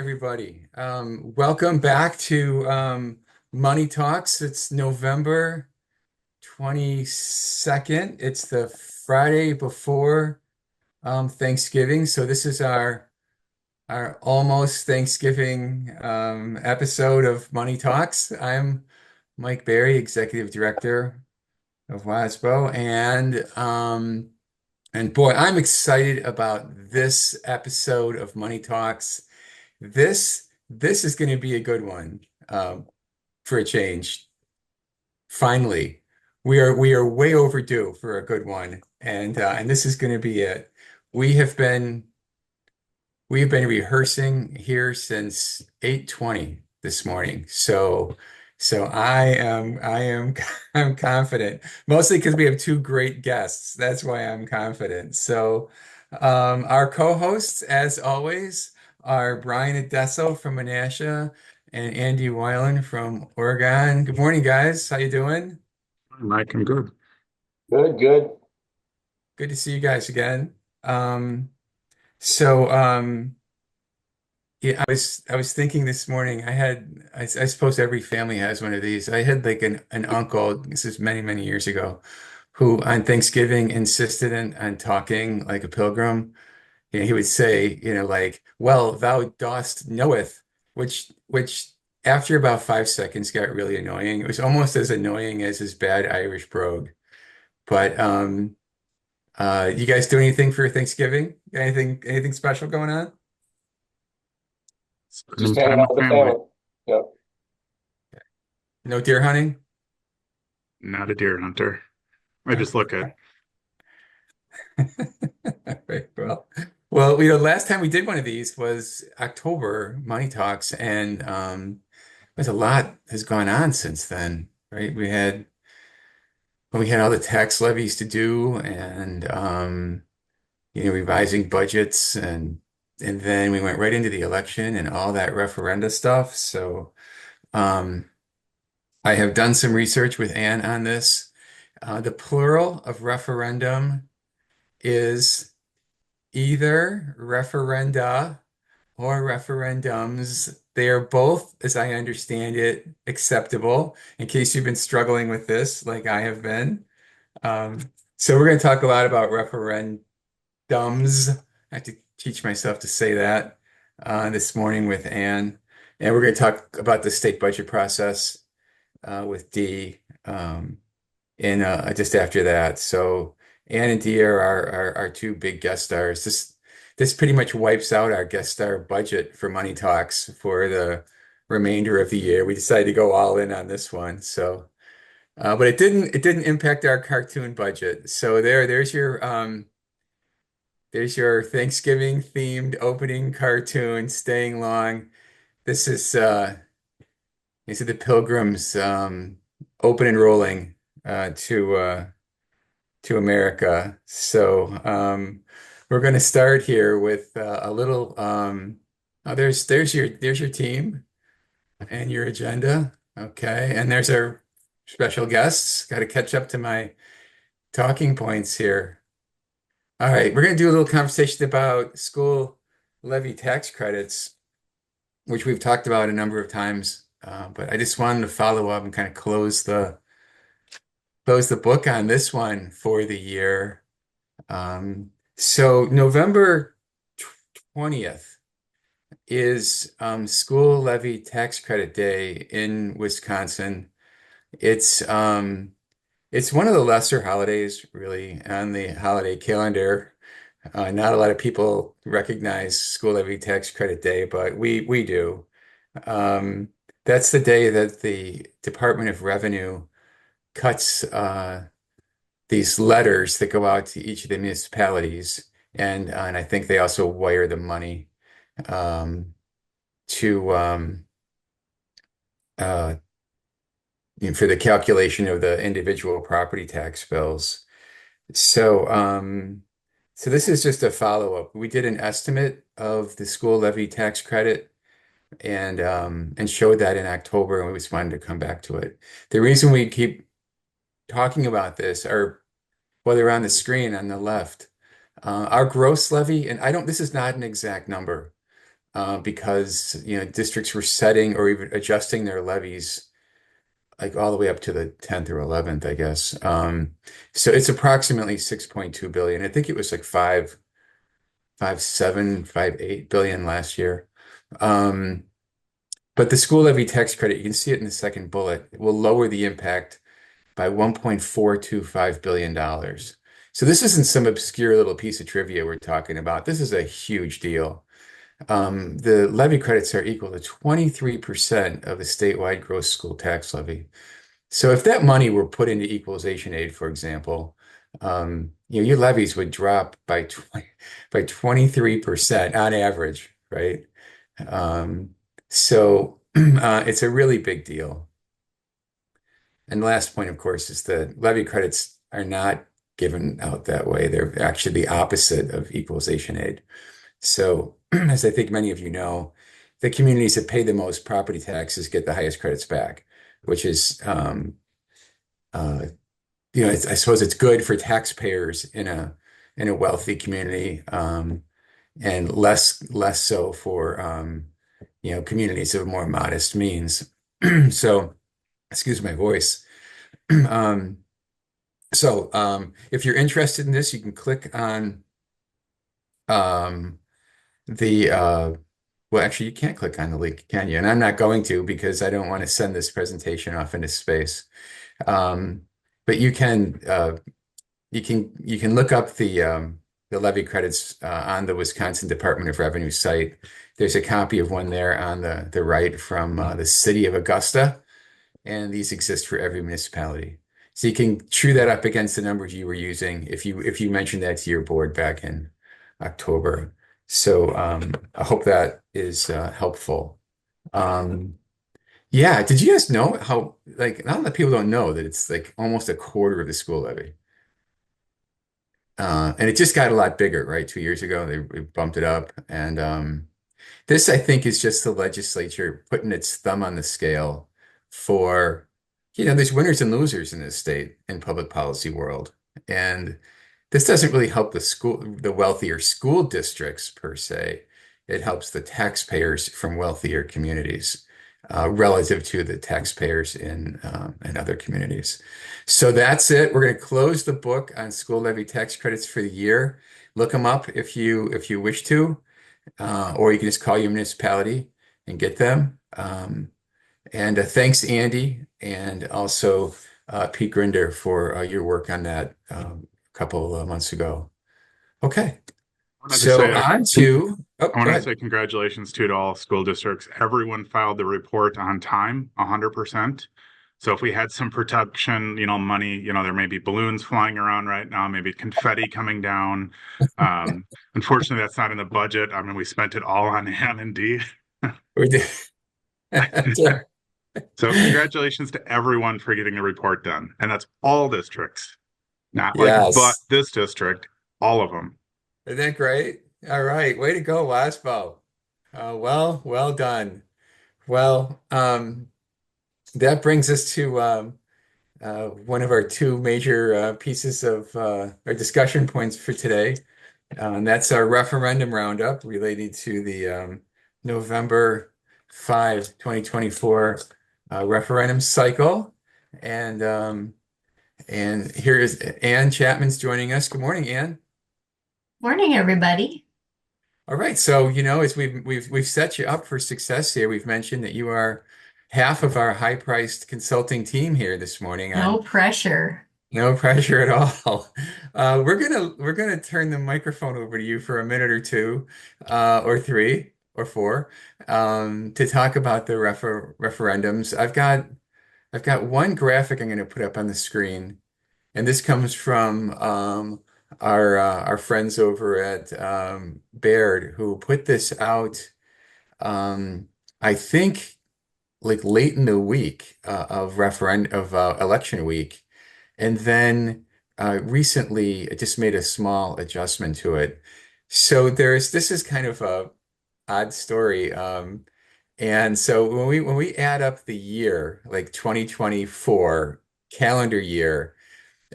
everybody. Welcome back to Money Talks. It's November 22nd. It's the Friday before Thanksgiving. So this is our almost Thanksgiving episode of Money Talks. I'm Mike Berry, Executive Director of WASBO, and boy, I'm excited about this episode of Money Talks. This is going to be a good one for a change. Finally, we are way overdue for a good one, and this is going to be it. We have been we've been rehearsing here since 8:20 this morning. So I am I'm confident, mostly because we have two great guests. That's why I'm confident. So our co-hosts, as always, are Brian Adesso from Menasha and Andy Weiland from Oregon. Good morning, guys. How you doing? Mike, I'm good. Good, good. Good to see you guys again. Um, so yeah, I was thinking this morning. I suppose every family has one of these. I had like an uncle. This is many many years ago, who on Thanksgiving insisted on talking like a pilgrim. He would say, like, "Well, thou dost knoweth," which after about 5 seconds got really annoying. It was almost as annoying as his bad Irish brogue. But you guys do anything for Thanksgiving? Anything special going on? Just Spending hanging time out with with the family, family. Yep. No deer hunting? not a deer hunter. I just look at Right. Last time we did one of these was October Money Talks, and there's a lot has gone on since then, right? We had all the tax levies to do, and revising budgets, and then we went right into the election and all that referenda stuff. So um, I have done some research with Anne on this. The plural of referendum is either referenda or referendums. They are both, as I understand it, acceptable in case you've been struggling with this, like I have been. Um, so we're going to talk a lot about referendums. I have to teach myself to say that this morning with Anne. And we're going to talk about the state budget process with Dee in just after that. So Anne and Dee are our two big guest stars. This pretty much wipes out our guest star budget for Money Talks for the remainder of the year. We decided to go all in on this one. So but it didn't impact our cartoon budget. So there's your Thanksgiving themed opening cartoon, Staying Long. This is these are the Pilgrims open enrolling to America. So we're going to start here with a little. There's your team and your agenda. Okay, and there's our special guests. Got to catch up to my talking points here. All right, we're going to do a little conversation about school levy tax credits, which we've talked about a number of times. But I just wanted to follow up and kind of close the book on this one for the year. So November 20th is School Levy Tax Credit Day in Wisconsin. It's it's one of the lesser holidays, really, on the holiday calendar. Not a lot of people recognize School Levy Tax Credit Day, but we do. Um, that's the day that the Department of Revenue cuts these letters that go out to each of the municipalities, and I think they also wire the money um, to uh, for the calculation of the individual property tax bills. So, so this is just a follow-up. We did an estimate of the school levy tax credit and showed that in October, and we just wanted to come back to it. The reason we keep talking about this, or well, they're on the screen on the left, our gross levy, and I don't. This is not an exact number. because districts were setting or even adjusting their levies like all the way up to the 10th or 11th, I guess. So it's approximately 6.2 billion. I think it was like 5.8 billion last year. Um, but the school levy tax credit, you can see it in the second bullet, it will lower the impact by $1.425 billion dollars. So this isn't some obscure little piece of trivia we're talking about. This is a huge deal. The levy credits are equal to 23% of the statewide gross school tax levy. So if that money were put into equalization aid, for example, your levies would drop by 23% on average, right? Um, so it's a really big deal. And the last point, of course, is that levy credits are not given out that way. They're actually the opposite of equalization aid. So, as I think many of you know, the communities that pay the most property taxes get the highest credits back, which is, uh, I suppose it's good for taxpayers in a wealthy community, and less so for communities of more modest means. So, excuse my voice. Um, if you're interested in this, you can click on um, the well, actually, you can't click on the link, can you? And I'm not going to because I don't want to send this presentation off into space. Um, but you can look up the levy credits on the Wisconsin Department of Revenue site. There's a copy of one there on the right from the city of Augusta, and these exist for every municipality. So you can true that up against the numbers you were using if you mentioned that to your board back in October. So I hope that is helpful. Um, yeah, did you guys know how like not a lot of people don't know that it's like almost a quarter of the school levy. And it just got a lot bigger, right? 2 years ago, they bumped it up. And this, I think, is just the legislature putting its thumb on the scale for, there's winners and losers in this state and public policy world. And this doesn't really help the wealthier school districts per se. It helps the taxpayers from wealthier communities relative to the taxpayers in other communities. So that's it. We're going to close the book on school levy tax credits for the year. Look them up if you wish to, or you can just call your municipality and get them. And thanks, Andy, and also Pete Grinder for your work on that a couple of months ago. Okay, I wanted to so say, on to, oh, I go wanted to ahead. say congratulations to all school districts. Everyone filed the report on time, 100%. So if we had some production, money, there may be balloons flying around right now, maybe confetti coming down. Um, Unfortunately, that's not in the budget. I mean, we spent it all on N and D. We did. So congratulations to everyone for getting the report done. And that's all districts, not like, but Yes. this district, all of them. Isn't that great? All right. Way to go, WASBO. Well done. Well, that brings us to one of our two major pieces of our discussion points for today. And that's our referendum roundup related to the November 5, 2024 referendum cycle. And here is Ann Chapman's joining us. Good morning, Ann. Morning, everybody. All right, so as we've set you up for success here, we've mentioned that you are half of our high-priced consulting team here this morning No on pressure. no pressure at all. We're gonna turn the microphone over to you for a minute or two, or three or four, to talk about the referendums. I've got one graphic I'm going to put up on the screen. And this comes from our friends over at Baird who put this out, I think, like late in the week of election week, and then recently it just made a small adjustment to it. So this is kind of a odd story. And so when we add up the year, like 2024 calendar year.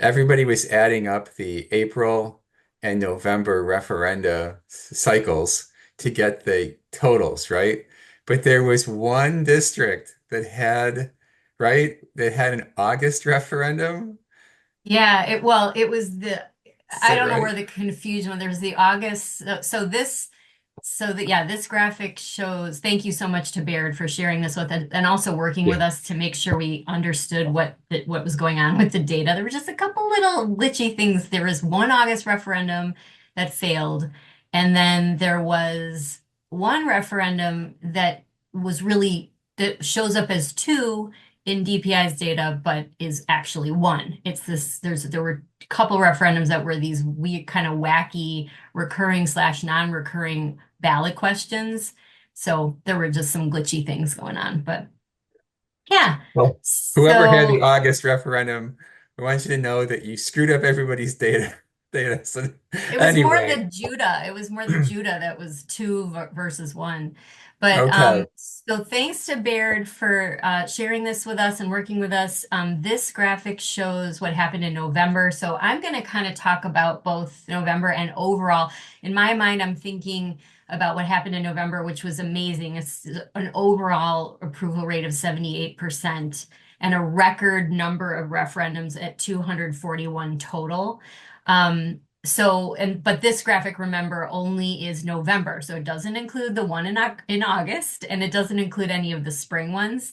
Everybody was adding up the April and November referenda cycles to get the totals, right? But there was one district that had, right, that had an August referendum. Yeah, it was Is I that don't know right? where the confusion, there's the August, this graphic shows, thank you so much to Baird for sharing this with us and also working Yeah. with us to make sure we understood what was going on with the data. There were just a couple little glitchy things. There was one August referendum that failed, and then there was one referendum that shows up as two in DPI's data, but is actually one. There were a couple referendums that were these we kind of wacky recurring/non-recurring ballot questions. So there were just some glitchy things going on. But yeah. Well, whoever had the So August referendum, I want you to know that you screwed up everybody's data. Data. So it was more anyway, the Judah. It was more the Judah that was two versus one. But okay. so thanks to Baird for sharing this with us and working with us. This graphic shows what happened in November. So I'm going to kind of talk about both November and overall. In my mind, I'm thinking about what happened in November, which was amazing. It's an overall approval rate of 78% and a record number of referendums at 241 total. But this graphic, remember, only is November, so it doesn't include the one in August, and it doesn't include any of the spring ones.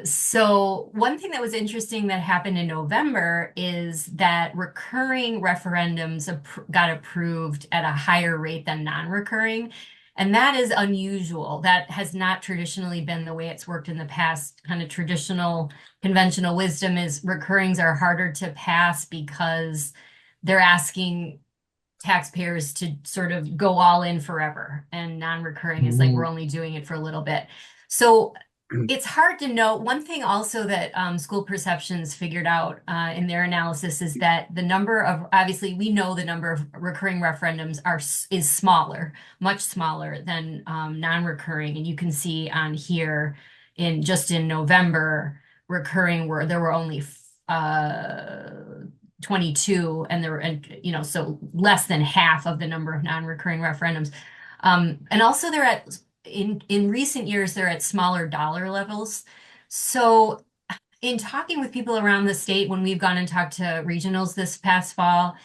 So one thing that was interesting that happened in November is that recurring referendums got approved at a higher rate than non-recurring. And that is unusual. That has not traditionally been the way it's worked in the past. Kind of traditional conventional wisdom is recurrings are harder to pass because they're asking taxpayers to sort of go all in forever, and non-recurring is like we're only doing it for a little bit. So it's hard to know. One thing also that School Perceptions figured out in their analysis is that the number of, obviously we know the number of recurring referendums is smaller, much smaller than non-recurring, and you can see on here in November recurring there were only 22, and so less than half of the number of non-recurring referendums. And also in recent years, they're at smaller dollar levels. So in talking with people around the state, when we've gone and talked to regionals this past fall,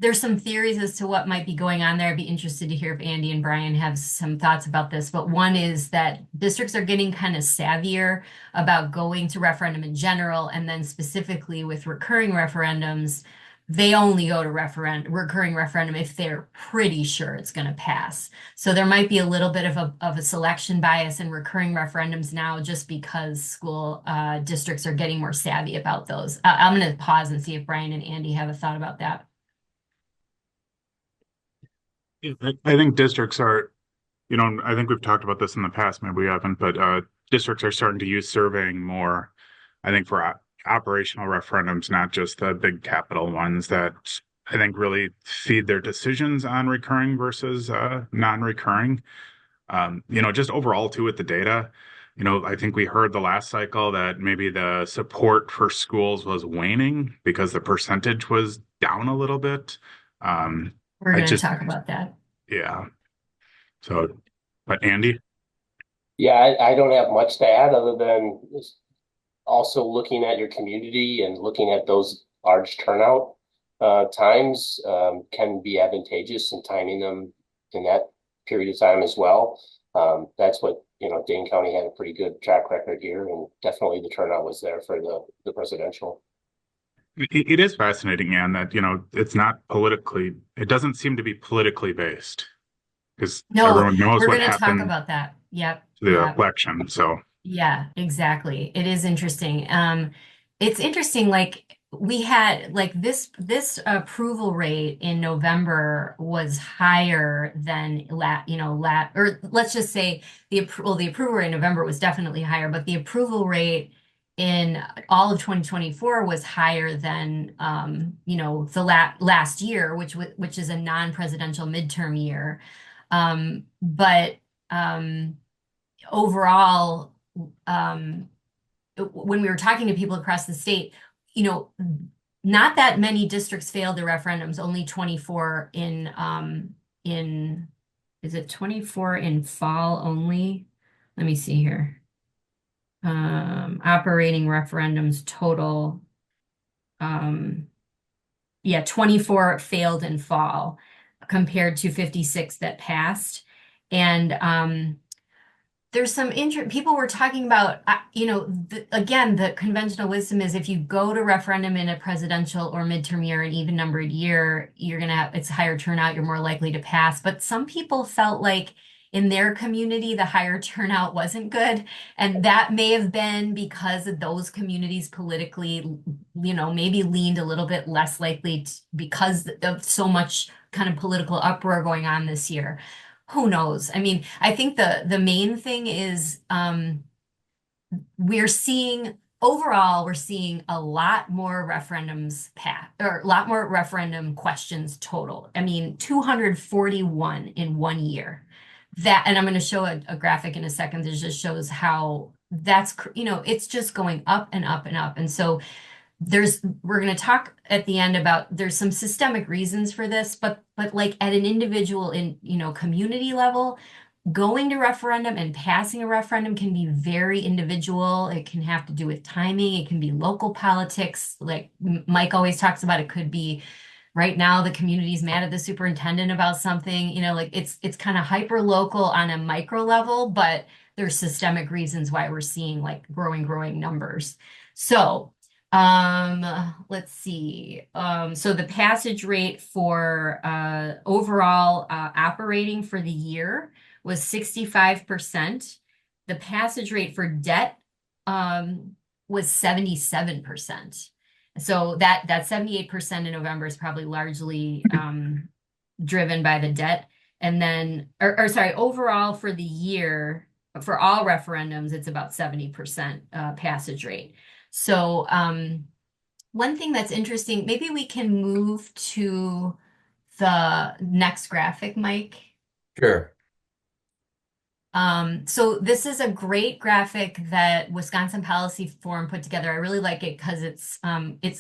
there's some theories as to what might be going on there. I'd be interested to hear if Andy and Brian have some thoughts about this. But one is that districts are getting kind of savvier about going to referendum in general, and then specifically with recurring referendums, they only go to recurring referendum if they're pretty sure it's going to pass. So there might be a little bit of a selection bias in recurring referendums now, just because school districts are getting more savvy about those. I'm going to pause and see if Brian and Andy have a thought about that. Yeah, I think districts are, I think we've talked about this in the past, maybe we haven't, but districts are starting to use surveying more, I think, for operational referendums, not just the big capital ones that I think really feed their decisions on recurring versus non-recurring. Just overall too with the data, I think we heard the last cycle that maybe the support for schools was waning because the percentage was down a little bit. We're I going to just, talk about that. yeah. So, but Andy, Yeah, I don't have much to add other than also looking at your community and looking at those large turnout times can be advantageous, and timing them in that period of time as well. That's what, Dane County had a pretty good track record here, and definitely the turnout was there for the presidential. it is fascinating, Anne, that, it doesn't seem to be politically based because No, everyone knows we're what going to talk happened about that. Yep. to the Yep. election. So, Yeah, exactly. It is interesting. It's interesting, like we had like this approval rate in November was higher than or let's just say the approval rate in November was definitely higher, but the approval rate in all of 2024 was higher than the last year, which is a non-presidential midterm year. But overall, um, when we were talking to people across the state, you know, not that many districts failed the referendums, only 24 in is it 24 in fall only? Let me see here. Operating referendums total. Yeah, 24 failed in fall compared to 56 that passed. And there's some people were talking about, again, the conventional wisdom is if you go to referendum in a presidential or midterm year, an even numbered year, you're going to have, it's higher turnout, you're more likely to pass. But some people felt like in their community, the higher turnout wasn't good. And that may have been because of those communities politically, maybe leaned a little bit less likely because of so much kind of political uproar going on this year. Who knows? I mean, I think the main thing is we're seeing overall, we're seeing a lot more referendums pass or a lot more referendum questions total. I mean, 241 in 1 year. That, and I'm going to show a graphic in a second that just shows how that's, it's just going up and up and up. And so we're going to talk at the end about there's some systemic reasons for this, but like at an individual community level, going to referendum and passing a referendum can be very individual. It can have to do with timing. It can be local politics. Like Mike always talks about, it could be right now the community's mad at the superintendent about something, like it's kind of hyper local on a micro level, but there's systemic reasons why we're seeing like growing numbers. So let's see. So the passage rate for overall operating for the year was 65%. The passage rate for debt was 77%. So that 78% in November is probably largely driven by the debt. And then, or sorry, overall for the year, for all referendums, it's about 70% passage rate. So one thing that's interesting, maybe we can move to the next graphic, Mike. Sure. So this is a great graphic that Wisconsin Policy Forum put together. I really like it because it's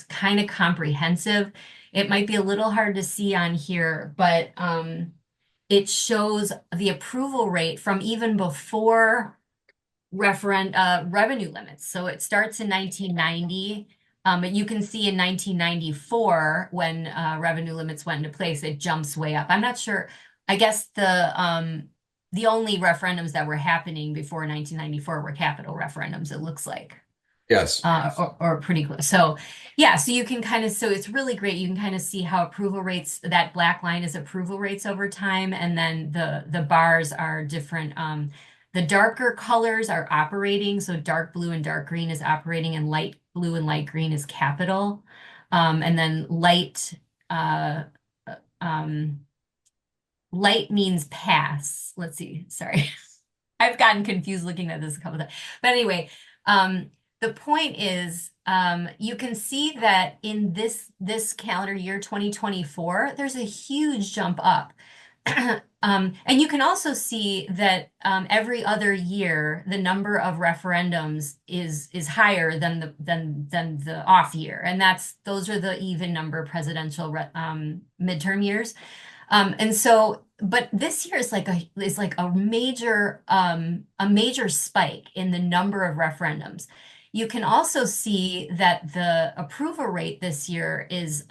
kind of comprehensive. It might be a little hard to see on here, but it shows the approval rate from even before revenue limits. So it starts in 1990, but you can see in 1994 when revenue limits went into place, it jumps way up. I'm not sure. I guess the only referendums that were happening before 1994 were capital referendums, it looks like. Yes. Or pretty close. So yeah, so you can kind of, so it's really great. You can kind of see how approval rates, that black line is approval rates over time. And then the bars are different. The darker colors are operating. So dark blue and dark green is operating and light blue and light green is capital. And then light means pass. Let's see. Sorry. I've gotten confused looking at this a couple of times. But anyway, the point is, you can see that in this calendar year, 2024, there's a huge jump up. And you can also see that every other year, the number of referendums is higher than the off year, and those are the even number presidential midterm years. And so, but this year is like a major spike in the number of referendums. You can also see that the approval rate this year is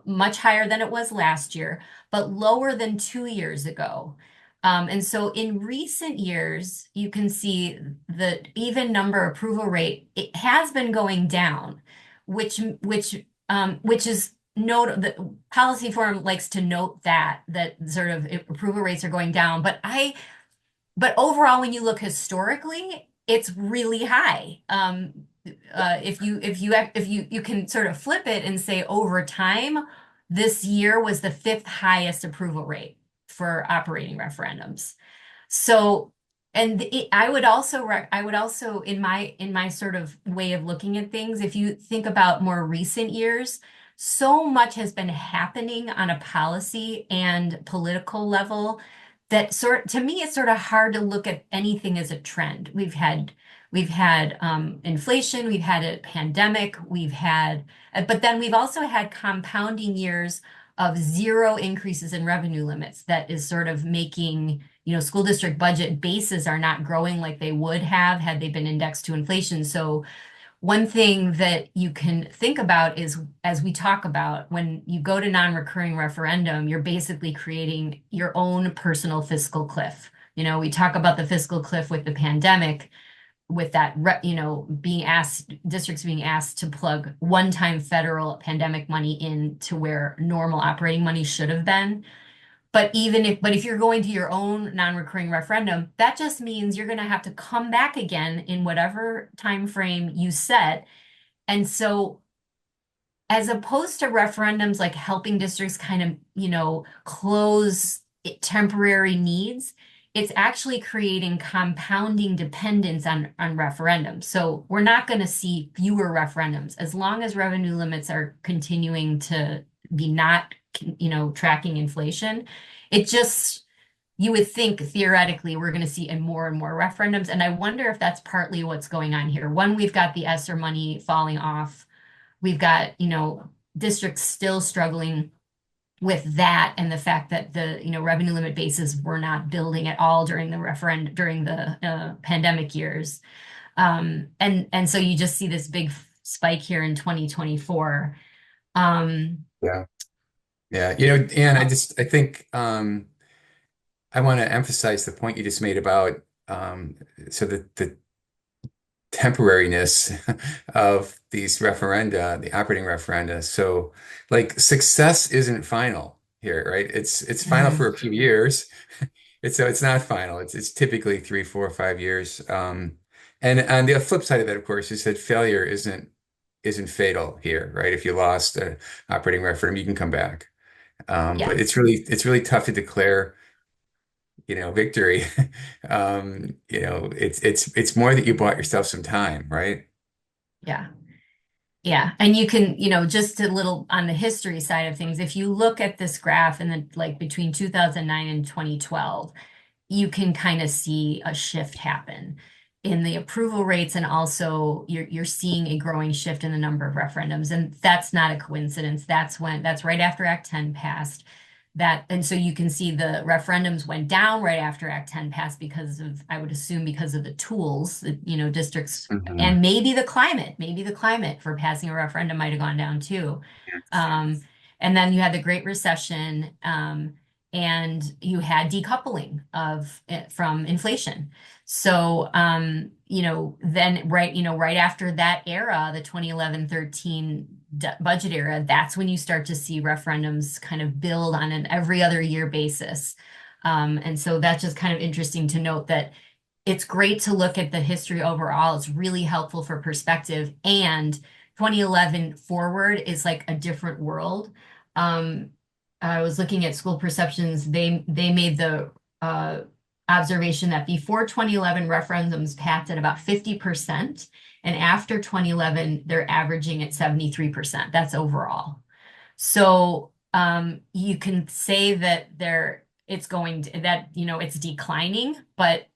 much higher than it was last year, but lower than 2 years ago. And so in recent years, you can see the even number approval rate, it has been going down, which is the Policy Forum likes to note that sort of approval rates are going down. But overall, when you look historically, it's really high. If you can sort of flip it and say over time, this year was the 5th highest approval rate for operating referendums. So, and I would also in my sort of way of looking at things, if you think about more recent years, so much has been happening on a policy and political level that to me, it's sort of hard to look at anything as a trend. We've had inflation, we've had a pandemic, but then we've also had compounding years of zero increases in revenue limits that is sort of making, school district budget bases are not growing like they would have had they been indexed to inflation. So one thing that you can think about is, as we talk about, when you go to non-recurring referendum, you're basically creating your own personal fiscal cliff. We talk about the fiscal cliff with the pandemic, with that, districts being asked to plug one-time federal pandemic money into where normal operating money should have been. But if you're going to your own non-recurring referendum, that just means you're going to have to come back again in whatever time frame you set. And so, as opposed to referendums like helping districts kind of, close temporary needs, it's actually creating compounding dependence on referendums. So we're not going to see fewer referendums as long as revenue limits are continuing to be not, tracking inflation. It just, you would think theoretically we're going to see more and more referendums. And I wonder if that's partly what's going on here. One, we've got the ESSER money falling off. We've got, districts still struggling with that, and the fact that the, revenue limit bases were not building at all during the pandemic years. And so you just see this big spike here in 2024. Yeah. Yeah. Anne, I think I want to emphasize the point you just made about so the temporariness of these referenda, the operating referenda. So like success isn't final here, right? It's final for a few years. It's not final. It's typically 3, 4, 5 years. And on the flip side of that, of course, is that failure isn't fatal here, right? If you lost an operating referendum, you can come back. Yeah. But it's really tough to declare, victory. It's more that you bought yourself some time, right? Yeah. Yeah. And you can, just a little on the history side of things, if you look at this graph and then like between 2009 and 2012, you can kind of see a shift happen in the approval rates, and also you're seeing a growing shift in the number of referendums. And that's not a coincidence. That's right after Act 10 passed. And so you can see the referendums went down right after Act 10 passed because of, I would assume, because of the tools that, districts, Mhm. and maybe the climate for passing a referendum might have gone down too. Um, and then you had the Great Recession, and you had decoupling from inflation. So, then right after that era, the 2011-13 budget era, that's when you start to see referendums kind of build on an every other year basis. And so that's just kind of interesting to note that it's great to look at the history overall. It's really helpful for perspective. And 2011 forward is like a different world. I was looking at school perceptions. They made the observation that before 2011, referendums passed at about 50%, and after 2011, they're averaging at 73%. That's overall. So you can say that it's declining, but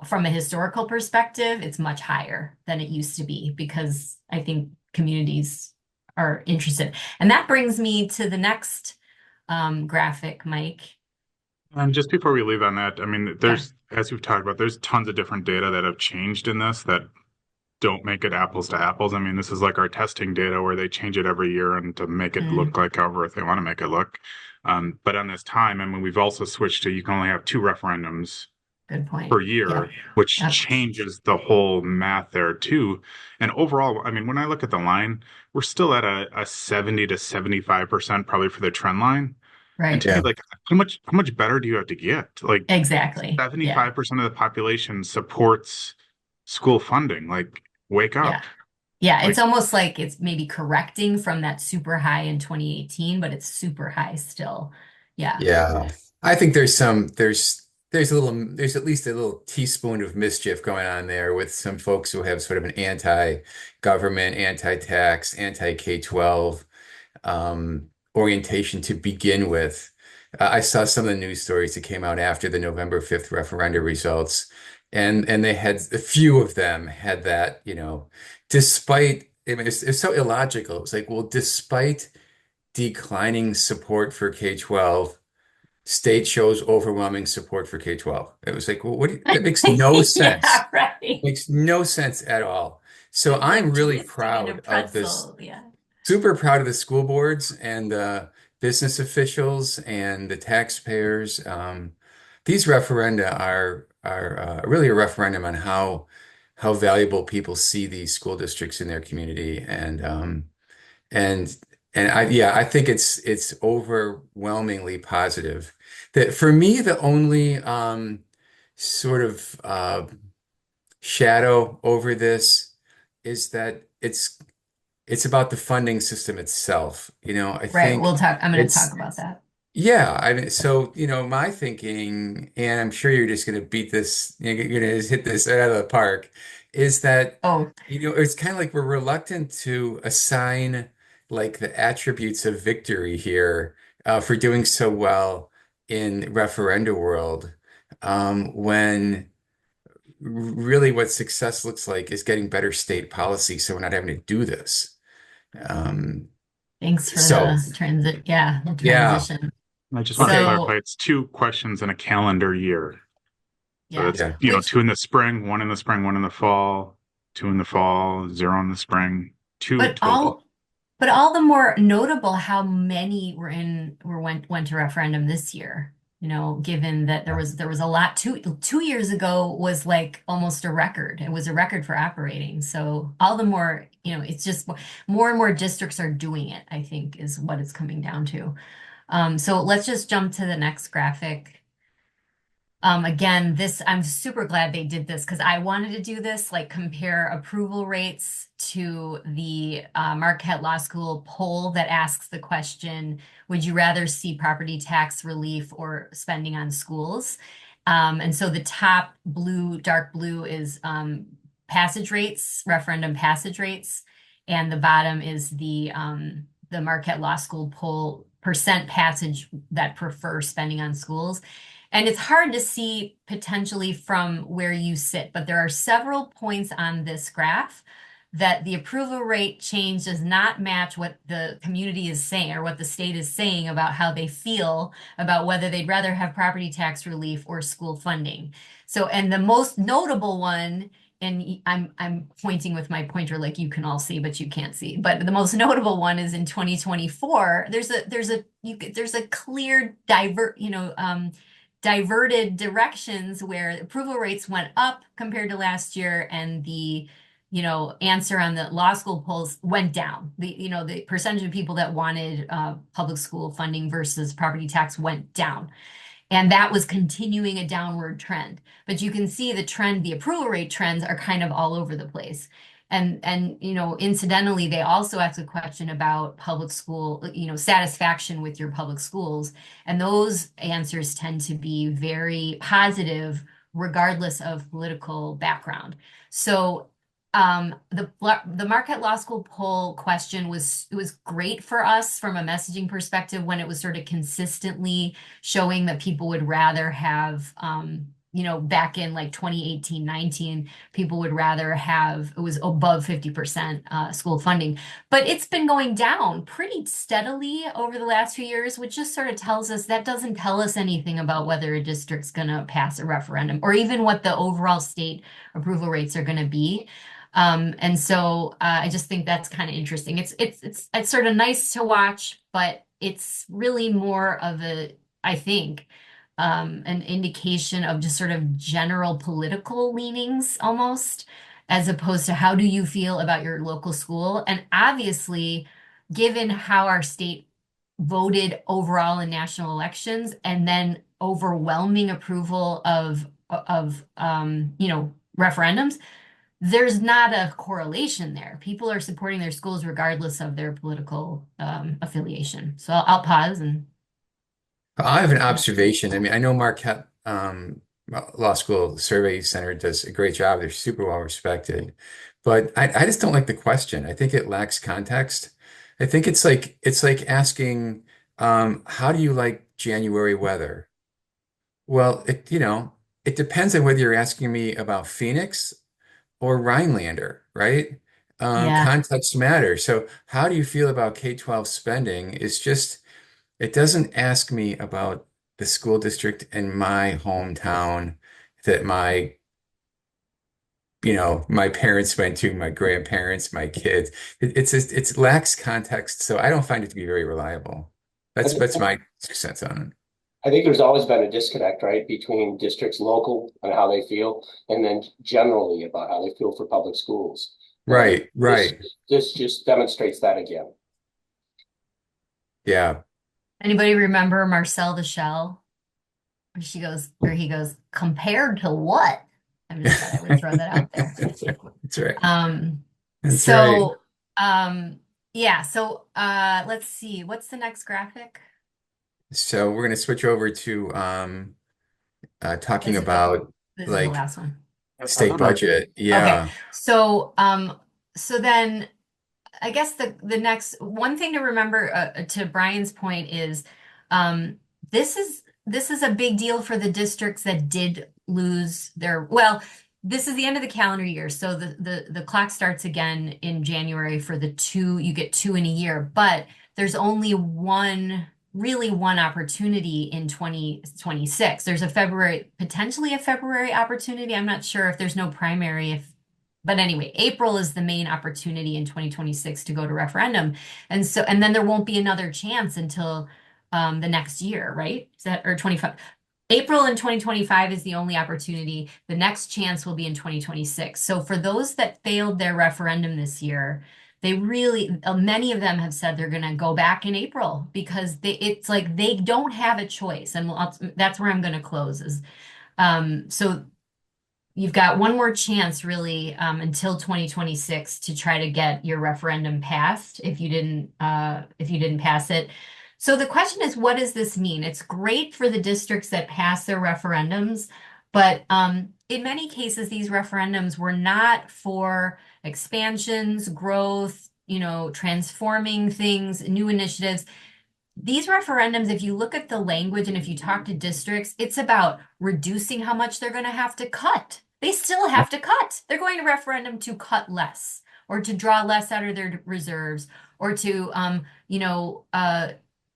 from a historical perspective, it's much higher than it used to be because I think communities are interested. And that brings me to the next graphic, Mike. And just before we leave on that, I mean, Yeah. as we've talked about, there's tons of different data that have changed in this that don't make it apples to apples. I mean, this is like our testing data where they change it every year and to make it look like however they want to make it look. But on this time, I mean, we've also switched to you can only have 2 referendums Good point. per year, Yeah. which Yep. changes the whole math there too. And overall, I mean, when I look at the line, we're still at a 70 to 75% probably for the trend line. And Right. to me, Yeah. like, how much better do you have to get? Like, Exactly. Yeah. 75% of the population supports school funding. Like, wake Yeah. up. Yeah. It's Like, almost like it's maybe correcting from that super high in 2018, but it's super high still. Yeah. Yeah. I think there's at least a little teaspoon of mischief going on there with some folks who have sort of an anti-government, anti-tax, anti-K-12 orientation to begin with. I saw some of the news stories that came out after the November 5th referenda results, and they had a few of them had that, despite, I mean, it's so illogical. It's like, well, despite declining support for K-12. State shows overwhelming support for K-12. It was like, well, that makes no sense. Yeah, right. Makes no sense at all. So It's I'm like really twisting in a proud of this, pretzel. Yeah. super proud of the school boards and the business officials and the taxpayers. These referenda are really a referendum on how valuable people see these school districts in their community, and I think it's overwhelmingly positive. That for me, the only sort of shadow over this is that it's about the funding system itself. I Right. think I'm going to talk it's about that. yeah. I mean, so my thinking, and I'm sure you're just going to beat this, you're going to hit this out of the park, is that Oh, it's kind of like we're reluctant to assign like the attributes of victory here for doing so well in referenda world, when really what success looks like is getting better state policy, so we're not having to do this. Um, thanks for so the transit. Yeah, the yeah, transition. I just want to okay, clarify, So, it's 2 questions in a calendar year. So yeah, that's, yeah. which, 2 in the spring, 1 in the spring, 1 in the fall, 2 in the fall, 0 in the spring, 2 but total. all the more notable how many went to referendum this year. Given that there was a lot. Two years ago was like almost a record. It was a record for operating. So all the more, it's just more and more districts are doing it, I think, is what it's coming down to. So let's just jump to the next graphic. Again, I'm super glad they did this because I wanted to do this, like compare approval rates to the Marquette Law School poll that asks the question, would you rather see property tax relief or spending on schools? And so the top blue, dark blue is passage rates, referendum passage rates, and the bottom is the Marquette Law School poll percent passage that prefer spending on schools. And it's hard to see potentially from where you sit, but there are several points on this graph that the approval rate change does not match what the community is saying or what the state is saying about how they feel about whether they'd rather have property tax relief or school funding. So, and the most notable one, and I'm pointing with my pointer like you can all see, but you can't see. But the most notable one is in 2024. There's a clear diverted directions where approval rates went up compared to last year and the answer on the law school polls went down. The percentage of people that wanted public school funding versus property tax went down. And that was continuing a downward trend. But you can see the approval rate trends are kind of all over the place. And incidentally, they also asked a question about public school, satisfaction with your public schools. And those answers tend to be very positive, regardless of political background. So the Marquette Law School poll question was great for us from a messaging perspective when it was sort of consistently showing that people would rather have back in like 2018, 19, people would rather have it was above 50% school funding. But it's been going down pretty steadily over the last few years, which just sort of tells us that doesn't tell us anything about whether a district's going to pass a referendum or even what the overall state approval rates are going to be. And so I just think that's kind of interesting. It's sort of nice to watch, but it's really more of I think, an indication of just sort of general political leanings almost, as opposed to how do you feel about your local school? And obviously, given how our state voted overall in national elections and then overwhelming approval of referendums, there's not a correlation there. People are supporting their schools regardless of their political affiliation. So I'll pause and I have an observation. I mean, I know Marquette Law School Survey Center does a great job. They're super well respected, but I just don't like the question. I think it lacks context. I think it's like asking, how do you like January weather? Well, it depends on whether you're asking me about Phoenix or Rhinelander, right? Yeah. context matters. So how do you feel about K-12 spending? It's just, it doesn't ask me about the school district in my hometown that my parents went to, my grandparents, my kids. It's just, it lacks context, so I don't find it to be very reliable. I That's think, my 2 cents on it. I think there's always been a disconnect, right, between districts local and how they feel, and then generally about how they feel for public schools. And Right, this right. this just demonstrates that again. Yeah. Anybody remember Marcel the Shell? Where he goes, compared to what? I just thought I would throw that out there. That's right. Um, That's right. so yeah, so let's see, what's the next graphic? So we're going to switch over to talking This is the about this is the like last one. state budget. Okay. Yeah. So then I guess the next one thing to remember to Brian's point is um, this is a big deal for the districts that did lose their well, this is the end of the calendar year, so the clock starts again in January for the two, you get two in a year, but there's only really one opportunity in 2026. There's a February, potentially a February opportunity. I'm not sure if there's no primary, if but anyway, April is the main opportunity in 2026 to go to referendum. And then there won't be another chance until the next year, right? Is that or 25? April in 2025 is the only opportunity. The next chance will be in 2026. So for those that failed their referendum this year, they really, many of them have said they're going to go back in April because it's like they don't have a choice. And that's where I'm going to close is so you've got one more chance really until 2026 to try to get your referendum passed if you didn't pass it. So the question is, what does this mean? It's great for the districts that pass their referendums, but in many cases, these referendums were not for expansions, growth, transforming things, new initiatives. These referendums, if you look at the language and if you talk to districts, it's about reducing how much they're going to have to cut. They still have to cut. They're going to referendum to cut less or to draw less out of their reserves or to,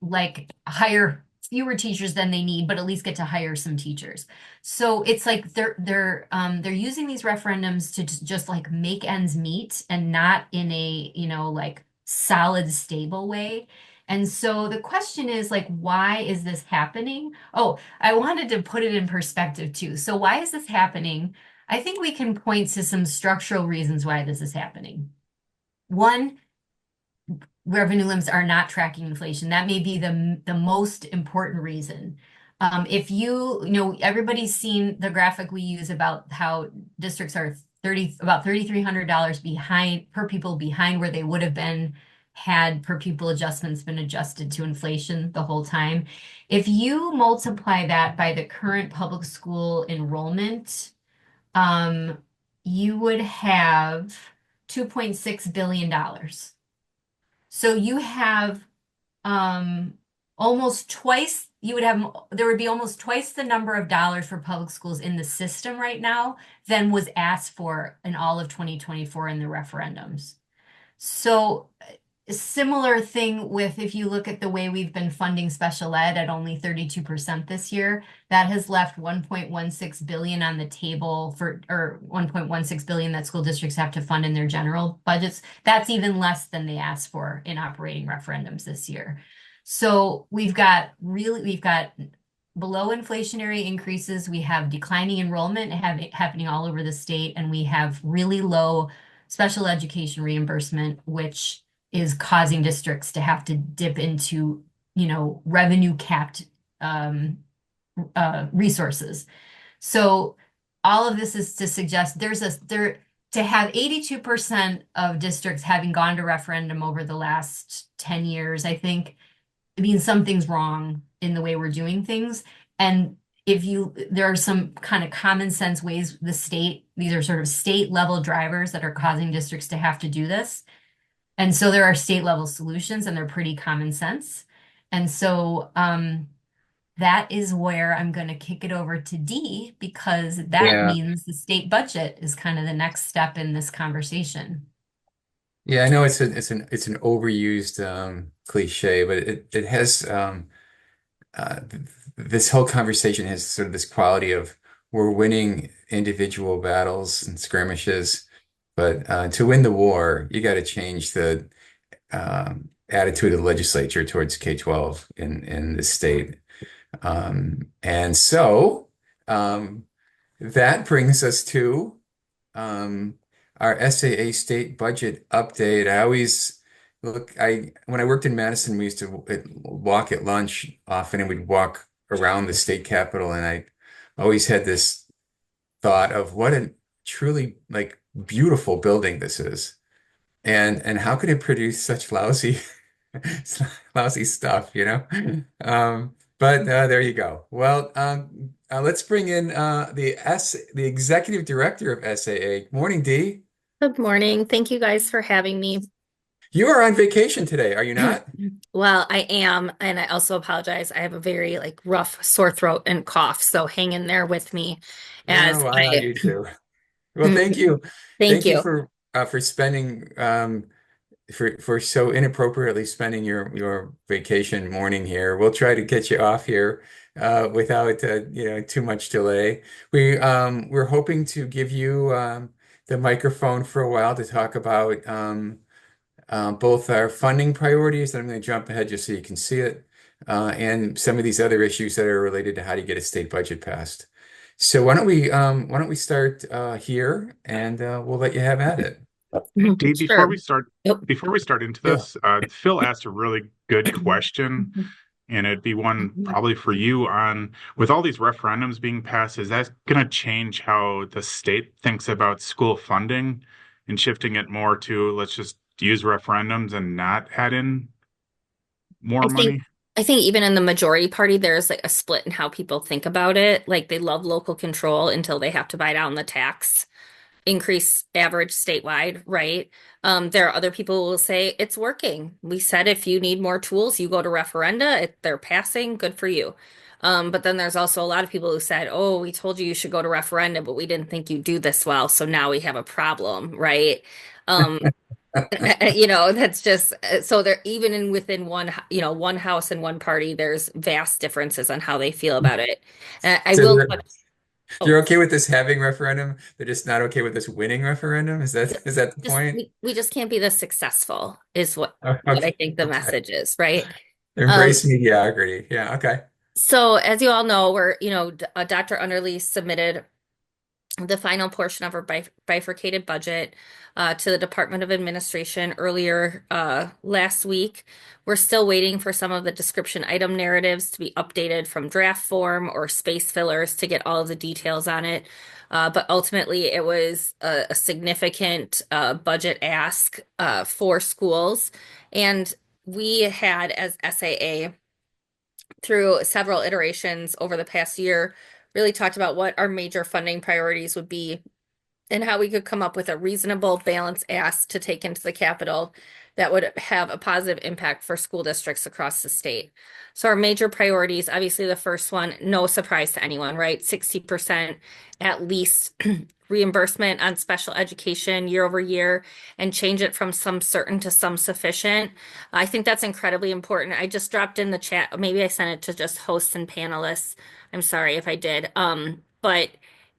like hire fewer teachers than they need, but at least get to hire some teachers. So it's like they're using these referendums to just like make ends meet and not in a, like solid, stable way. And so the question is like, why is this happening? Oh, I wanted to put it in perspective too. So why is this happening? I think we can point to some structural reasons why this is happening. One, revenue limits are not tracking inflation. That may be the most important reason. If everybody's seen the graphic we use about how districts are about $3,300 behind per pupil behind where they would have been had per pupil adjustments been adjusted to inflation the whole time. If you multiply that by the current public school enrollment, um, you would have $2.6 billion. So you have um, almost twice, there would be almost twice the number of dollars for public schools in the system right now than was asked for in all of 2024 in the referendums. So a similar thing with if you look at the way we've been funding special ed at only 32% this year, that has left 1.16 billion on the table or 1.16 billion that school districts have to fund in their general budgets. That's even less than they asked for in operating referendums this year. So we've got below inflationary increases, we have declining enrollment happening all over the state, and we have really low special education reimbursement, which is causing districts to have to dip into, revenue capped resources. So all of this is to suggest to have 82% of districts having gone to referendum over the last 10 years, I think it means something's wrong in the way we're doing things. And there are some kind of common sense ways these are sort of state level drivers that are causing districts to have to do this. And so there are state level solutions and they're pretty common sense. And so that is where I'm going to kick it over to Dee because that Yeah. means the state budget is kind of the next step in this conversation. Yeah, I know it's an overused cliche, but it has this whole conversation has sort of this quality of we're winning individual battles and skirmishes, but to win the war, you got to change the attitude of the legislature towards K-12 in the state. And so that brings us to our SAA state budget update. I always look, I when I worked in Madison, we used to walk at lunch often, and we'd walk around the state capitol, and I always had this thought of what a truly like beautiful building this is, and how could it produce such lousy lousy stuff, you know? But there you go. Well, let's bring in the executive director of SAA. Morning, Dee. Good morning. Thank you guys for having me. You are on vacation today, are you not? Well, I am, and I also apologize. I have a very like rough sore throat and cough, so hang in there with me as Oh, wow, I you too. Well, thank you. thank Thank you you. for spending for so inappropriately spending your vacation morning here. We'll try to get you off here without too much delay. We're hoping to give you the microphone for a while to talk about both our funding priorities, and I'm going to jump ahead just so you can see it, and some of these other issues that are related to how to get a state budget passed. So why don't we start here, and we'll let you have at it. Hey, Dee, Sure. Yep. before we start into Yeah. this, Phil asked a really good question, and it'd be one probably for you on with all these referendums being passed, is that going to change how the state thinks about school funding and shifting it more to let's just use referendums and not add in more I think money? I think even in the majority party, there's like a split in how people think about it. Like they love local control until they have to buy down the tax increase average statewide, right? There are other people who will say it's working. We said if you need more tools, you go to referenda. If they're passing, good for you. But then there's also a lot of people who said, "Oh, we told you you should go to referenda, but we didn't think you do this well, so now we have a problem," right? Um, that's just so they're even in within one house and one party, there's vast differences on how they feel about it. I So will. Oh, you're okay with this having referendum? They're just not okay with this winning referendum? Is that the just point? we just can't be this successful is Oh, what I okay. think the Okay. message is, right? Um, Embrace mediocrity. Yeah, okay. so as you all know, Dr. Underly submitted the final portion of our bifurcated budget to the Department of Administration earlier last week. We're still waiting for some of the description item narratives to be updated from draft form or space fillers to get all of the details on it. But ultimately, it was a significant budget ask for schools. And we had, as SAA, through several iterations over the past year, really talked about what our major funding priorities would be and how we could come up with a reasonable balance ask to take into the capital that would have a positive impact for school districts across the state. So our major priorities, obviously the first one, no surprise to anyone, right? 60% at least reimbursement on special education year over year and change it from some certain to some sufficient. I think that's incredibly important. I just dropped in the chat. Maybe I sent it to just hosts and panelists. I'm sorry if I did. But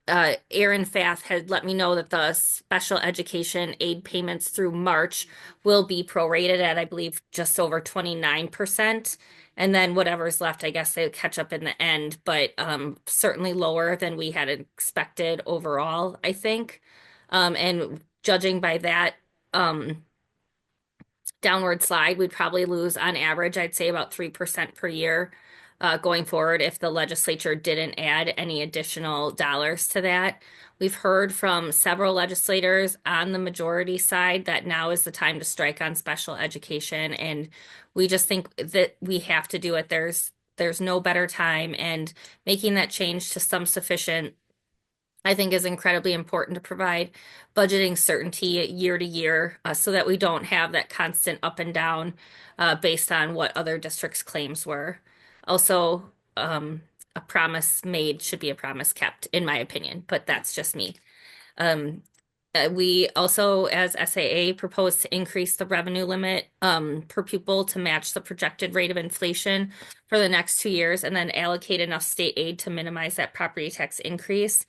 Aaron Fath had let me know that the special education aid payments through March will be prorated at, I believe, just over 29%. And then whatever's left, I guess they'll catch up in the end, but certainly lower than we had expected overall, I think. And judging by that downward slide, we'd probably lose on average, I'd say about 3% per year going forward if the legislature didn't add any additional dollars to that. We've heard from several legislators on the majority side that now is the time to strike on special education, and we just think that we have to do it. There's no better time, and making that change to some sufficient, I think, is incredibly important to provide budgeting certainty year to year so that we don't have that constant up and down based on what other districts' claims were. Also, a promise made should be a promise kept, in my opinion, but that's just me. Um, We also, as SAA, proposed to increase the revenue limit per pupil to match the projected rate of inflation for the next 2 years, and then allocate enough state aid to minimize that property tax increase.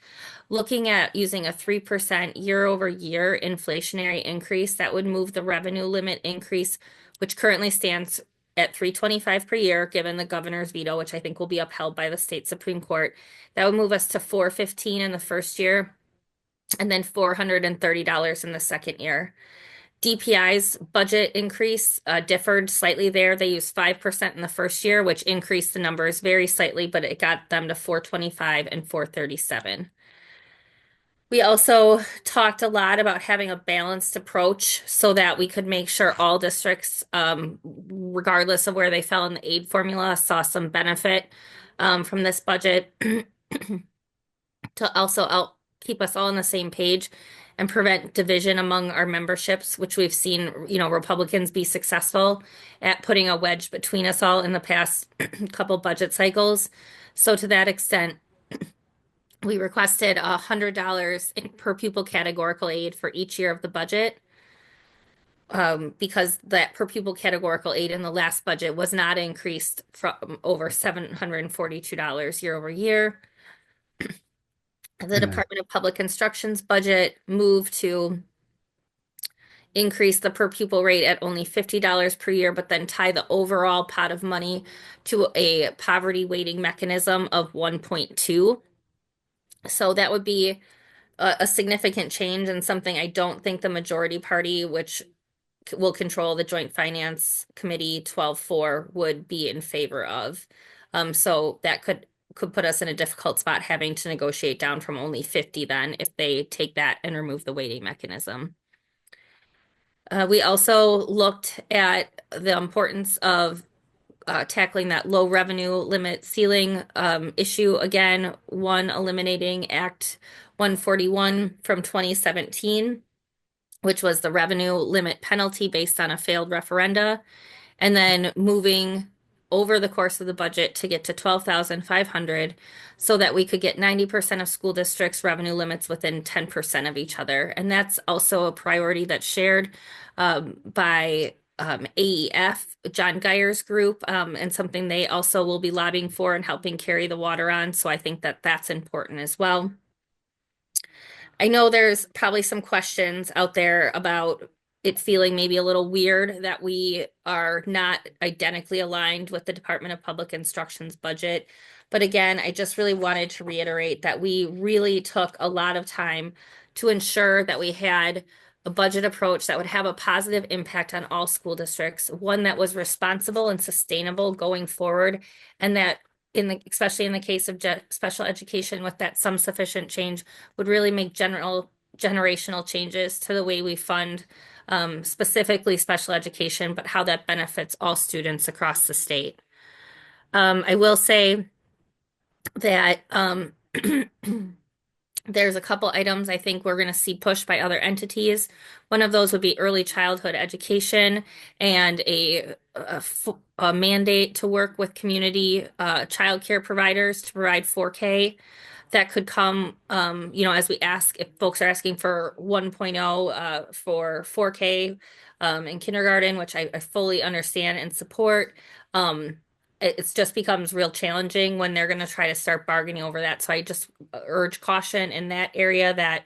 Looking at using a 3% year-over-year inflationary increase, that would move the revenue limit increase, which currently stands at 325 per year, given the governor's veto, which I think will be upheld by the state Supreme Court. That would move us to 415 in the first year, and then $430 in the second year. DPI's budget increase differed slightly there. They used 5% in the first year, which increased the numbers very slightly, but it got them to 425 and 437. We also talked a lot about having a balanced approach so that we could make sure all districts, regardless of where they fell in the aid formula, saw some benefit from this budget to also keep us all on the same page and prevent division among our memberships, which we've seen, Republicans be successful at putting a wedge between us all in the past couple budget cycles. So to that extent, we requested $100 per pupil categorical aid for each year of the budget, because that per pupil categorical aid in the last budget was not increased from over $742 year over year. The Department of Public Instruction's budget moved to increase the per pupil rate at only $50 per year, but then tie the overall pot of money to a poverty weighting mechanism of 1.2. So that would be a significant change, and something I don't think the majority party, which will control the Joint Finance Committee 12-4, would be in favor of. So that could put us in a difficult spot, having to negotiate down from only 50 then if they take that and remove the weighting mechanism. We also looked at the importance of tackling that low revenue limit ceiling issue again. One, eliminating Act 141 from 2017, which was the revenue limit penalty based on a failed referenda, and then moving over the course of the budget to get to 12,500 so that we could get 90% of school districts' revenue limits within 10% of each other. And that's also a priority that's shared by AEF, John Geyer's group, and something they also will be lobbying for and helping carry the water on. So I think that that's important as well. I know there's probably some questions out there about it feeling maybe a little weird that we are not identically aligned with the Department of Public Instruction's budget. But again, I just really wanted to reiterate that we really took a lot of time to ensure that we had a budget approach that would have a positive impact on all school districts, one that was responsible and sustainable going forward, and that especially in the case of special education, with that some sufficient change, would really make generational changes to the way we fund specifically special education, but how that benefits all students across the state. I will say that there's a couple items I think we're going to see pushed by other entities. One of those would be early childhood education and a mandate to work with community childcare providers to provide 4K. That could come, as we ask, if folks are asking for 1.0 for 4K in kindergarten, which I fully understand and support. It just becomes real challenging when they're going to try to start bargaining over that. So I just urge caution in that area, that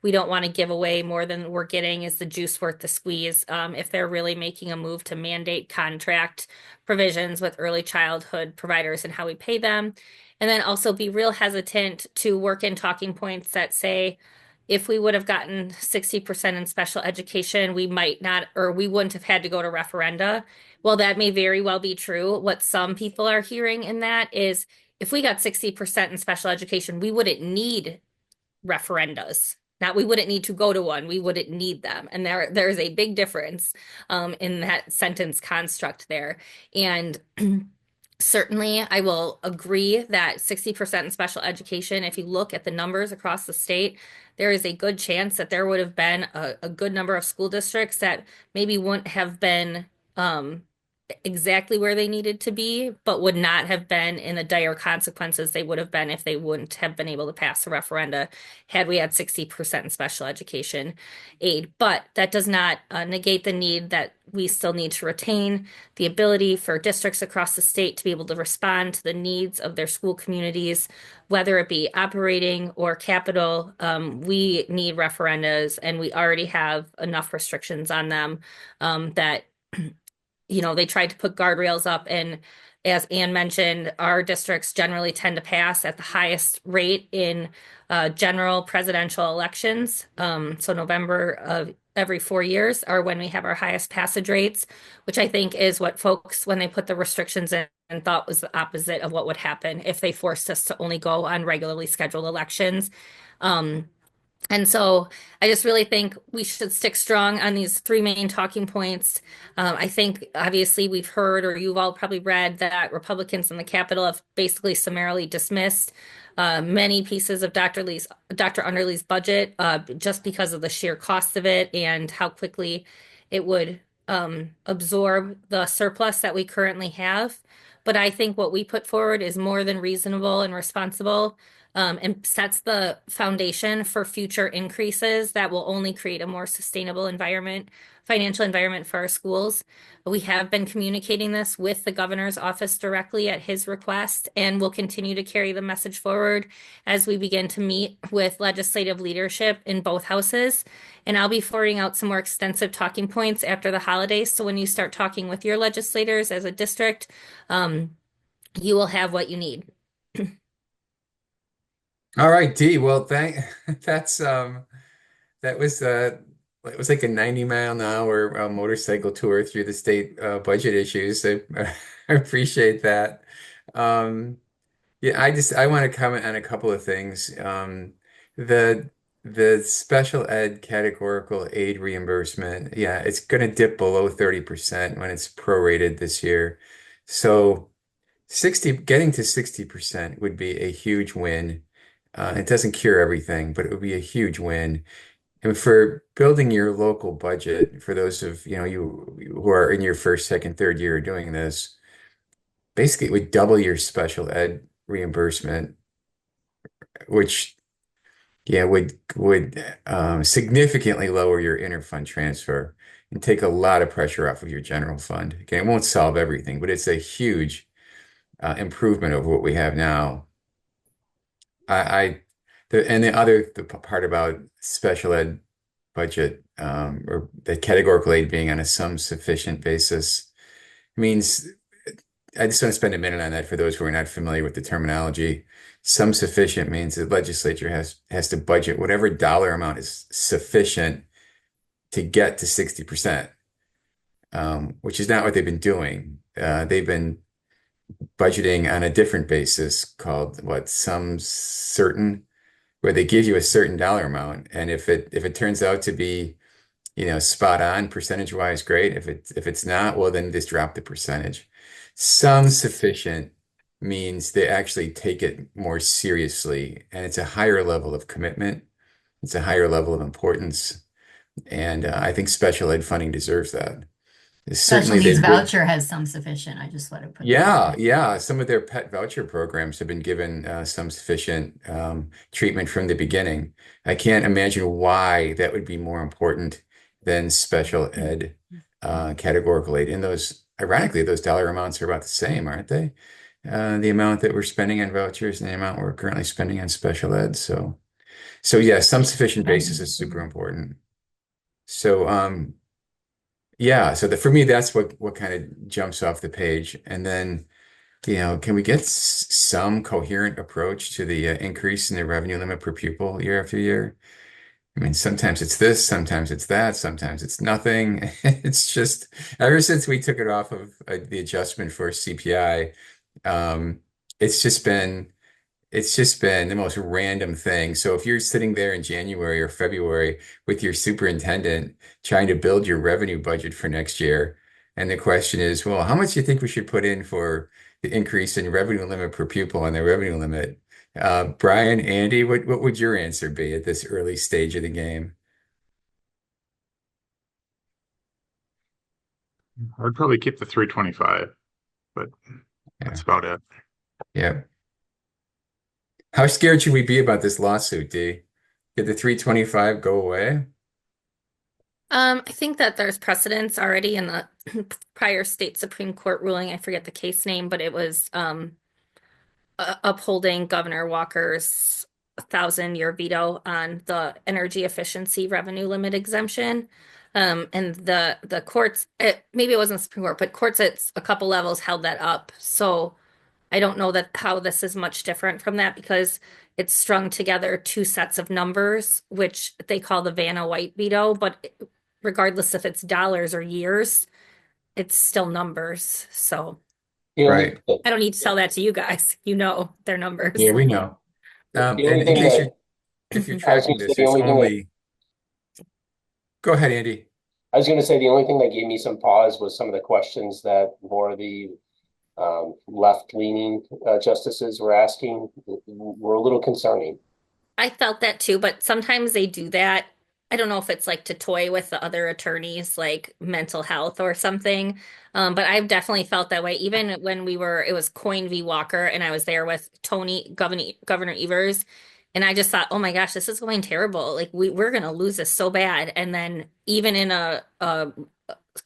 we don't want to give away more than we're getting. Is the juice worth the squeeze? If they're really making a move to mandate contract provisions with early childhood providers and how we pay them. And then also be real hesitant to work in talking points that say, if we would have gotten 60% in special education, we might not, or we wouldn't have had to go to referenda. Well, that may very well be true. What some people are hearing in that is, if we got 60% in special education, we wouldn't need referendas. We wouldn't need to go to one. We wouldn't need them. And there is a big difference in that sentence construct there. And certainly, I will agree that 60% in special education, if you look at the numbers across the state, there is a good chance that there would have been a good number of school districts that maybe wouldn't have been exactly where they needed to be, but would not have been in the dire consequences they would have been if they wouldn't have been able to pass the referenda had we had 60% in special education aid. But that does not negate the need that we still need to retain the ability for districts across the state to be able to respond to the needs of their school communities, whether it be operating or capital. We need referendas, and we already have enough restrictions on them that they tried to put guardrails up, and as Ann mentioned, our districts generally tend to pass at the highest rate in general presidential elections. So November of every 4 years are when we have our highest passage rates, which I think is what folks, when they put the restrictions in, and thought was the opposite of what would happen if they forced us to only go on regularly scheduled elections. Um, and so I just really think we should stick strong on these three main talking points. I think obviously we've heard, or you've all probably read, that Republicans in the Capitol have basically summarily dismissed many pieces of Dr. Underly's budget just because of the sheer cost of it and how quickly it would absorb the surplus that we currently have. But I think what we put forward is more than reasonable and responsible, and sets the foundation for future increases that will only create a more sustainable financial environment for our schools. We have been communicating this with the governor's office directly at his request, and will continue to carry the message forward as we begin to meet with legislative leadership in both houses. And I'll be forwarding out some more extensive talking points after the holidays. So when you start talking with your legislators as a district, you will have what you need. All right, Dee. Well, that's that was it was like a 90-mile-an-hour motorcycle tour through the state budget issues. I appreciate that. Um, yeah, I want to comment on a couple of things. The the special ed categorical aid reimbursement, yeah, it's going to dip below 30% when it's prorated this year. So 60, getting to 60% would be a huge win. It doesn't cure everything, but it would be a huge win. And for building your local budget, for those of you who are in your first, second, third year doing this, basically it would double your special ed reimbursement, which would significantly lower your interfund transfer and take a lot of pressure off of your general fund. Again, it won't solve everything, but it's a huge improvement over what we have now. I the part about special ed budget or the categorical aid being on a sum sufficient basis means I just want to spend a minute on that for those who are not familiar with the terminology. Sum sufficient means the legislature has to budget whatever dollar amount is sufficient to get to 60%, which is not what they've been doing. They've been budgeting on a different basis called what, sum certain, where they give you a certain dollar amount, and if it turns out to be spot on percentage wise, great. If it's not, well, then just drop the percentage. Some sufficient means they actually take it more seriously, and it's a higher level of commitment. It's a higher level of importance, and I think special ed funding deserves that. Special Certainly, needs they've been. voucher has some sufficient. I just want to put that out Yeah, there. yeah. Some of their pet voucher programs have been given some sufficient treatment from the beginning. I can't imagine why that would be more important than special ed categorical aid. And ironically, those dollar amounts are about the same, aren't they? The amount that we're spending on vouchers and the amount we're currently spending on special ed. So yeah, some sufficient basis is super important. So yeah, so for me, that's what kind of jumps off the page, and then. Can we get some coherent approach to the increase in the revenue limit per pupil year after year? I mean, sometimes it's this, sometimes it's that, sometimes it's nothing. It's just ever since we took it off of the adjustment for CPI, um, it's just been it's just been the most random thing. So if you're sitting there in January or February with your superintendent trying to build your revenue budget for next year, and the question is, well, how much do you think we should put in for the increase in revenue limit per pupil and the revenue limit? Brian, Andy, what would your answer be at this early stage of the game? I'd probably keep the 325, but Yeah. that's about it. Yeah. How scared should we be about this lawsuit, D? Did the 325 go away? I think that there's precedents already in the prior state Supreme Court ruling. I forget the case name, but it was upholding Governor Walker's 1,000-year veto on the energy efficiency revenue limit exemption. And the courts, maybe it wasn't Supreme Court, but courts at a couple levels held that up. So I don't know that how this is much different from that because it's strung together two sets of numbers, which they call the Vanna White veto, but regardless if it's dollars or years, it's still numbers. So The only, Right. I don't need to tell that to you guys. You know their Yeah, numbers. we know. the And only in thing case that you're if you're I was going tracking to say, this, it's only go ahead, Andy. I was going to say the only thing that gave me some pause was some of the questions that more of the left-leaning justices were asking were a little concerning. I felt that too, but sometimes they do that. I don't know if it's like to toy with the other attorneys, like mental health or something. But I've definitely felt that way. Even when it was Coyne v. Walker, and I was there with Governor Evers, and I just thought, oh my gosh, this is going terrible. Like we're gonna lose this so bad. And then even in a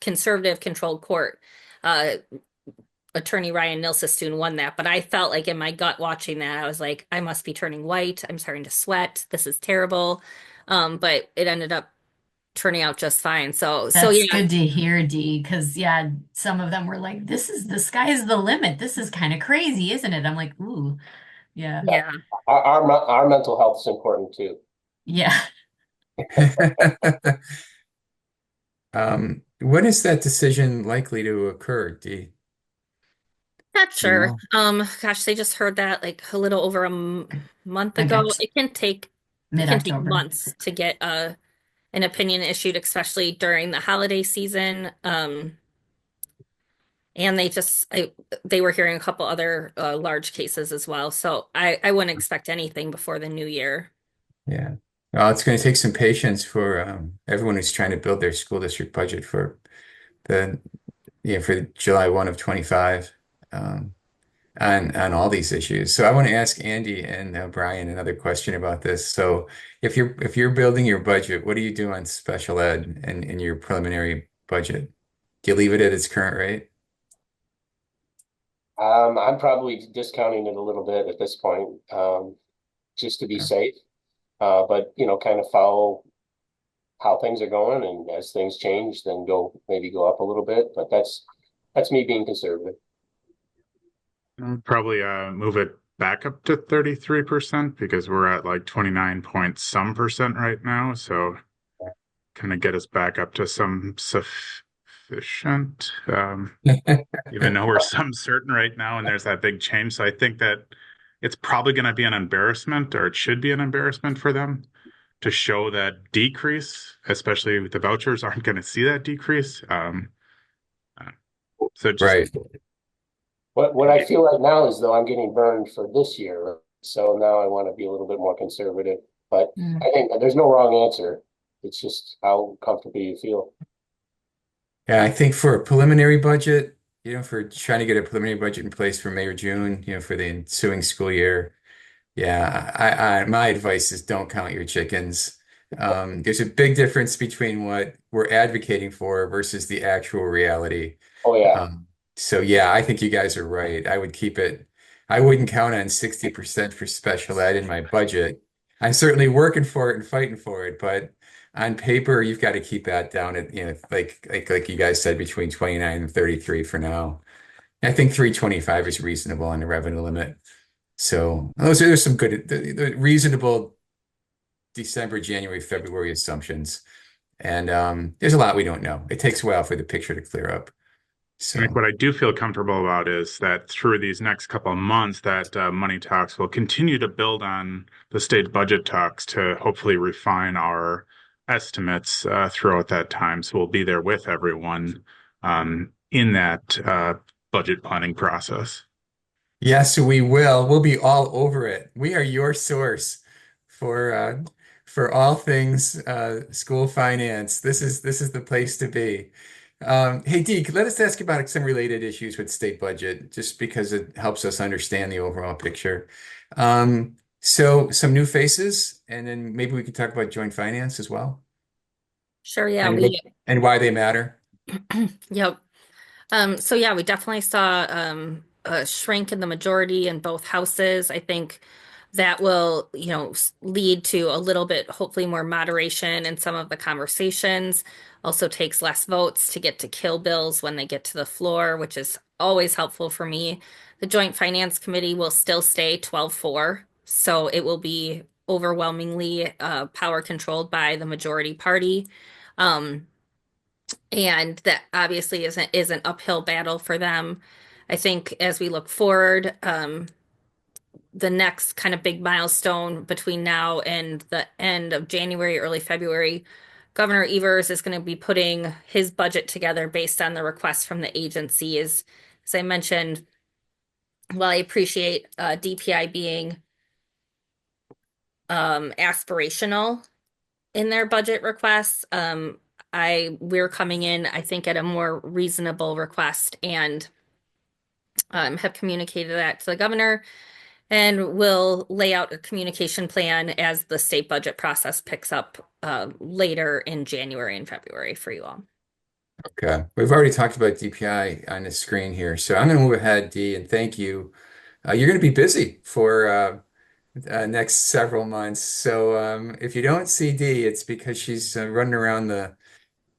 conservative controlled court, uh, attorney Ryan Nilsestoon won that, but I felt like in my gut watching that, I was like, I must be turning white. I'm starting to sweat. This is terrible. But it ended up turning out just fine. So That's yeah, good to hear, Dee, because yeah, some of them were like, "This is the sky's the limit. This is kind of crazy, isn't it?" I'm like, "Ooh, yeah, yeah. Our mental health is important too. yeah." When is that decision likely to occur, D? Not Do you sure. know? Gosh, they just heard that like a little over a month I ago. got It can take mid-October. months to get an opinion issued, especially during the holiday season. And they were hearing a couple other large cases as well. So I wouldn't expect anything before the new year. Yeah. Well, it's going to take some patience for everyone who's trying to build their school district budget for the for July 1 of 25 um, on all these issues. So I want to ask Andy and Brian another question about this. So if you're building your budget, what do you do on special ed in your preliminary budget? Do you leave it at its current rate? I'm probably discounting it a little bit at this point, just to be safe. But kind of follow how things are going, and as things change, then maybe go up a little bit. But that's me being conservative. Probably move it back up to 33% because we're at like 29 point some percent right now. So kind of get us back up to some sufficient, even though we're some certain right now, and there's that big change. So I think that it's probably going to be an embarrassment, or it should be an embarrassment for them to show that decrease, especially with the vouchers aren't going to see that decrease. Uh, so just Right. What I feel right now is though I'm getting burned for this year, so now I want to be a little bit more conservative. But Mm. I think there's no wrong answer. It's just how comfortable you feel. Yeah, I think for a preliminary budget, for trying to get a preliminary budget in place for May or June, for the ensuing school year. Yeah, my advice is don't count your chickens. There's a big difference between what we're advocating for versus the actual reality. Oh yeah. So yeah, I think you guys are right. I would keep it. I wouldn't count on 60% for special ed in my budget. I'm certainly working for it and fighting for it, but on paper, you've got to keep that down at, like you guys said, between 29 and 33 for now. I think 325 is reasonable on the revenue limit. So those are some good, the reasonable December, January, February assumptions. And there's a lot we don't know. It takes a while for the picture to clear up. Like So what I do feel comfortable about is that through these next couple of months, that money talks will continue to build on the state budget talks to hopefully refine our estimates throughout that time. So we'll be there with everyone in that budget planning process. yes, we will. We'll be all over it. We are your source for for all things school finance. This is the place to be. Hey, Dee, let us ask you about some related issues with state budget, just because it helps us understand the overall picture. So some new faces, and then maybe we could talk about joint finance as well, Sure, yeah, and and why they matter. yep. So yeah, we definitely saw a shrink in the majority in both houses. I think that will, lead to a little bit, hopefully more moderation in some of the conversations. Also takes less votes to get to kill bills when they get to the floor, which is always helpful for me. The Joint Finance Committee will still stay 12-4, so it will be overwhelmingly power controlled by the majority party. Um, and that obviously is an uphill battle for them. I think as we look forward, the next kind of big milestone between now and the end of January, early February, Governor Evers is going to be putting his budget together based on the requests from the agencies. As I mentioned, while I appreciate DPI being aspirational in their budget requests, we're coming in, I think, at a more reasonable request and have communicated that to the governor and will lay out a communication plan as the state budget process picks up later in January and February for you all. Okay, we've already talked about DPI on the screen here, so I'm going to move ahead, Dee, and thank you. You're going to be busy for next several months. So if you don't see Dee, it's because she's running around the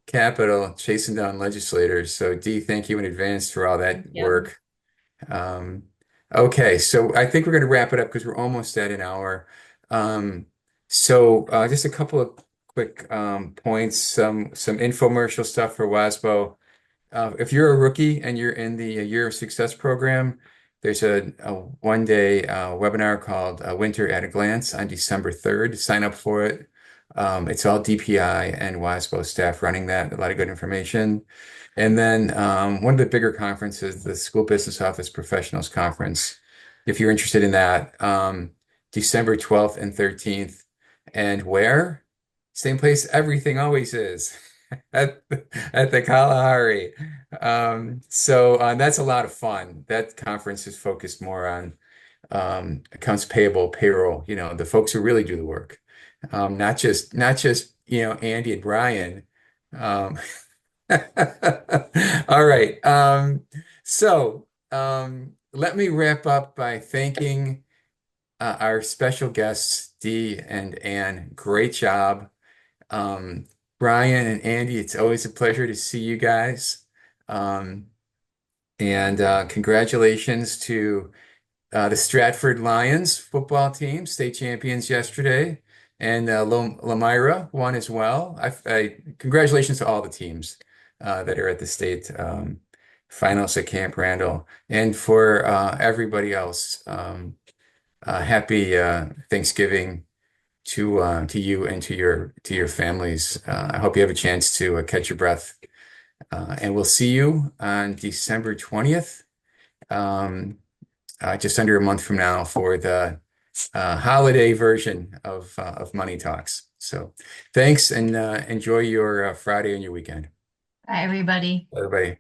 Capitol chasing down legislators. So Dee, thank you in advance for all that Yeah. work. Um, okay, so I think we're going to wrap it up because we're almost at an hour. Just a couple of quick points, some infomercial stuff for WASBO. If you're a rookie and you're in the Year of Success program, there's a one-day webinar called Winter at a Glance on December 3rd. Sign up for it. It's all DPI and WASBO staff running that. A lot of good information. And then one of the bigger conferences, the School Business Office Professionals Conference. If you're interested in that, December 12th and 13th. And where? Same place everything always is. At, at the Kalahari. That's a lot of fun. That conference is focused more on accounts payable, payroll, the folks who really do the work. Not just, Andy and Brian. Um, all right. Let me wrap up by thanking our special guests, Dee and Ann. Great job. Um, Brian and Andy, it's always a pleasure to see you guys. Um, and congratulations to the Stratford Lions football team, state champions yesterday. And Lamira won as well. Congratulations to all the teams that are at the state finals at Camp Randall. And for everybody else, happy Thanksgiving to you and to your families. I hope you have a chance to catch your breath. And we'll see you on December 20th, just under a month from now for the holiday version of Money Talks. So thanks and enjoy your Friday and your weekend. Bye, everybody. Everybody.